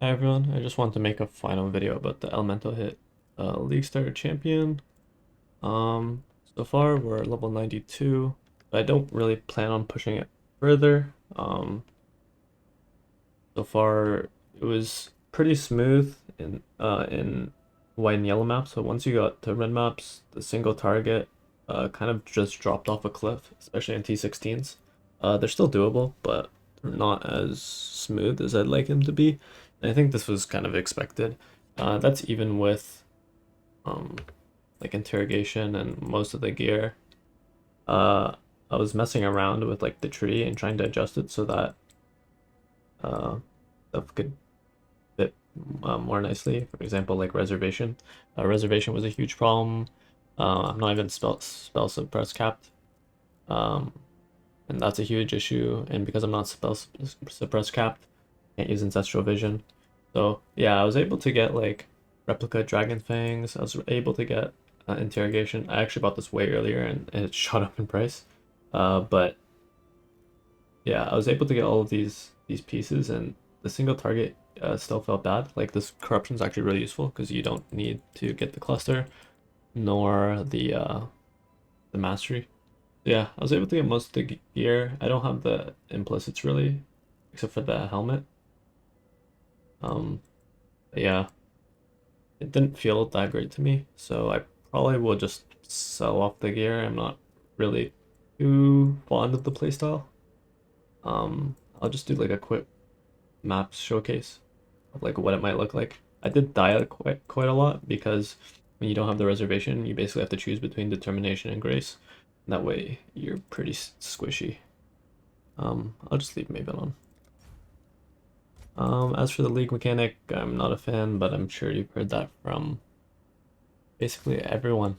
Hi everyone, I just wanted to make a final video about the Elemental Hit League Starter Champion. So far we're level 92, but I don't really plan on pushing it further. So far it was pretty smooth in white and yellow maps, so once you got to red maps, the single target kind of just dropped off a cliff, especially in T16s. They're still doable, but they're not as smooth as I'd like them to be. And I think this was kind of expected. That's even with um, like interrogation and most of the gear. Uh, I was messing around with like the tree and trying to adjust it so that stuff could fit more nicely. For example, like reservation. Reservation was a huge problem. I'm not even spell suppress capped. Um, and that's a huge issue. And because I'm not spell suppress capped, can't use ancestral vision. So yeah, I was able to get like replica dragon fangs. I was able to get interrogation. I actually bought this way earlier and it shot up in price. But yeah, I was able to get all of these pieces, and the single target still felt bad. Like this corruption is actually really useful because you don't need to get the cluster nor the mastery. Yeah, I was able to get most of the gear. I don't have the implicits really, except for the helmet. Yeah, it didn't feel that great to me, so I probably will just sell off the gear. I'm not really too fond of the playstyle. I'll just do like a quick maps showcase of like what it might look like. I did die quite a lot because when you don't have the reservation, you basically have to choose between determination and grace. That way, you're pretty squishy. I'll just leave Maven on. As for the league mechanic, I'm not a fan, but I'm sure you've heard that from basically everyone.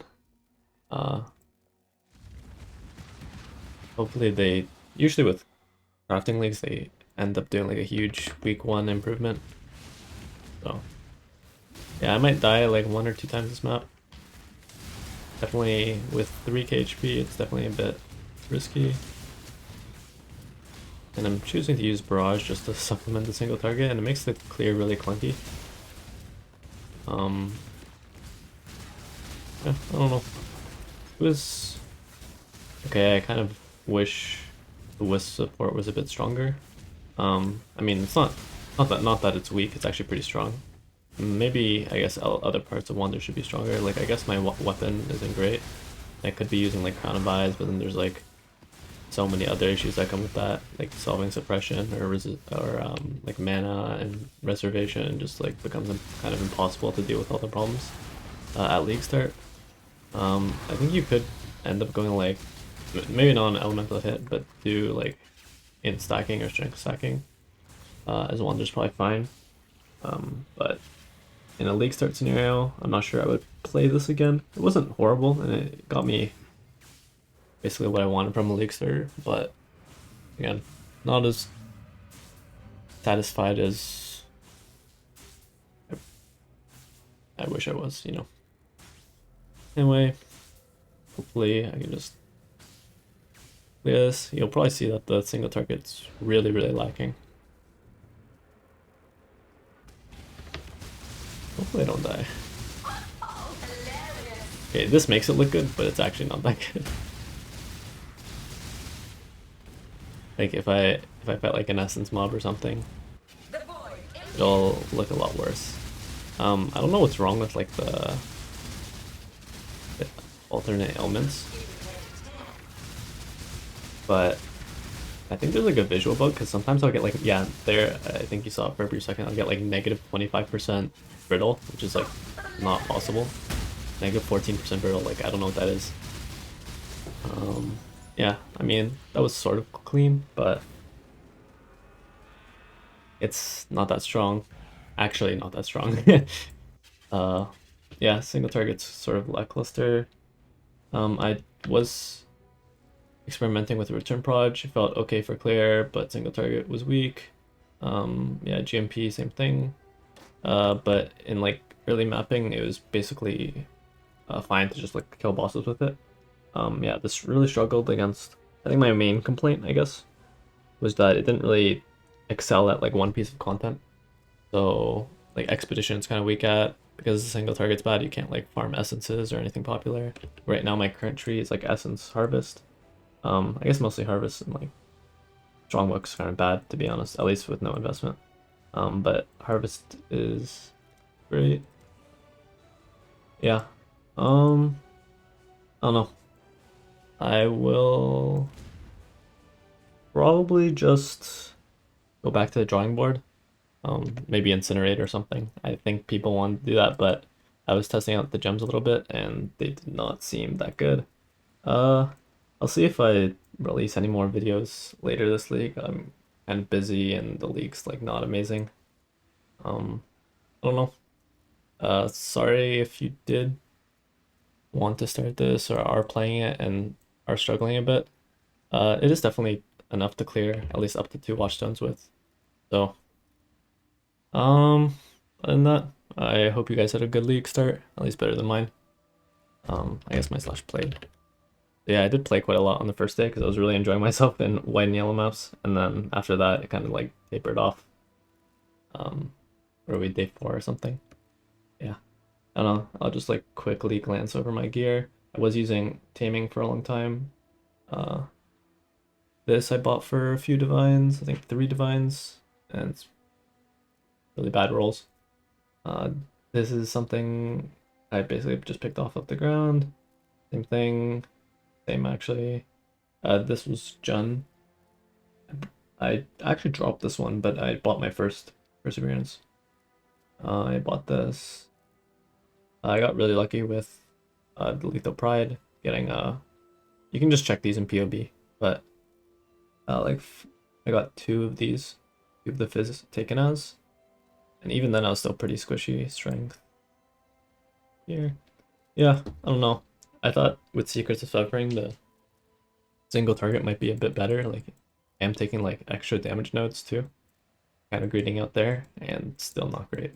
Uh, Hopefully usually with crafting leagues, they end up doing like a huge week 1 improvement. So yeah, I might die like 1 or 2 times this map. Definitely with 3k HP, it's definitely a bit risky. And I'm choosing to use Barrage just to supplement the single target, and it makes the clear really clunky. Um, yeah, I don't know. It was okay. I kind of wish the Wisp support was a bit stronger. I mean, it's not that it's weak. It's actually pretty strong. Maybe I guess other parts of Wonder should be stronger. Like I guess my weapon isn't great. I could be using like Crown of Eyes, but then there's like so many other issues that come with that, like solving suppression or like mana and reservation just like becomes kind of impossible to deal with all the problems at league start. I think you could end up going like maybe not an elemental hit, but do like in stacking or strength stacking as Wander's probably fine. But in a league start scenario, I'm not sure I would play this again. It wasn't horrible, and it got me basically what I wanted from a league starter, but again, not as satisfied as I wish I was, you know. Anyway, hopefully I can just play this. You'll probably see that the single target's really lacking. Hopefully I don't die. Okay, this makes it look good, but it's actually not that good. Like if I fight like an essence mob or something, it'll look a lot worse. I don't know what's wrong with like the alternate elements, but I think there's like a visual bug because sometimes I'll get like, yeah, there, I think you saw it for a brief second, I'll get like negative 25% brittle, which is like not possible. Negative 14% brittle, like I don't know what that is. Yeah, I mean, that was sort of clean, but it's not that strong. Actually, not that strong. uh, yeah, single target's sort of lackluster. I was experimenting with return proj. It felt okay for clear, but single target was weak. Yeah, GMP, same thing. But in like early mapping, it was basically fine to just like kill bosses with it. Yeah, this really struggled against. I think my main complaint, I guess, was that it didn't really excel at like one piece of content. So like expedition's kind of weak at because the single target's bad. You can't like farm essences or anything popular. Right now my current tree is like essence harvest. I guess mostly harvest and like strongbook's kind of bad to be honest, at least with no investment. But harvest is great. Yeah. I don't know. I will probably just go back to the drawing board. Maybe incinerate or something. I think people want to do that, but I was testing out the gems a little bit and they did not seem that good. Uh, I'll see if I release any more videos later this league. I'm kind of busy and the league's like not amazing. Um, I don't know. Sorry if you did want to start this or are playing it and are struggling a bit. It is definitely enough to clear at least up to 2 watchstones with. So, um, other than that, I hope you guys had a good league start, at least better than mine. I guess my slash played. Yeah, I did play quite a lot on the first day because I was really enjoying myself in white and yellow maps, and then after that it kind of like tapered off. Or we day 4 or something. Yeah, I don't know. I'll just like quickly glance over my gear. I was using taming for a long time. Uh, this I bought for a few divines, I think 3 divines, and it's really bad rolls. Uh, this is something I basically just picked off the ground. Same thing, same actually. This was Jun. I actually dropped this one, but I bought my first Perseverance. I bought this. I got really lucky with the Lethal Pride, getting you can just check these in POB, but like I got 2 of these, 2 of the fizz taken as, and even then I was still pretty squishy strength here. Yeah, I don't know. I thought with Secrets of Suffering the single target might be a bit better. Like I'm taking like extra damage nodes too, kind of greeting out there, and still not great.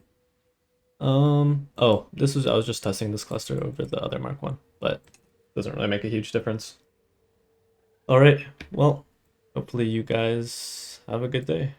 Oh, I was just testing this cluster over the other Mark 1, but doesn't really make a huge difference. All right, well, hopefully you guys have a good day.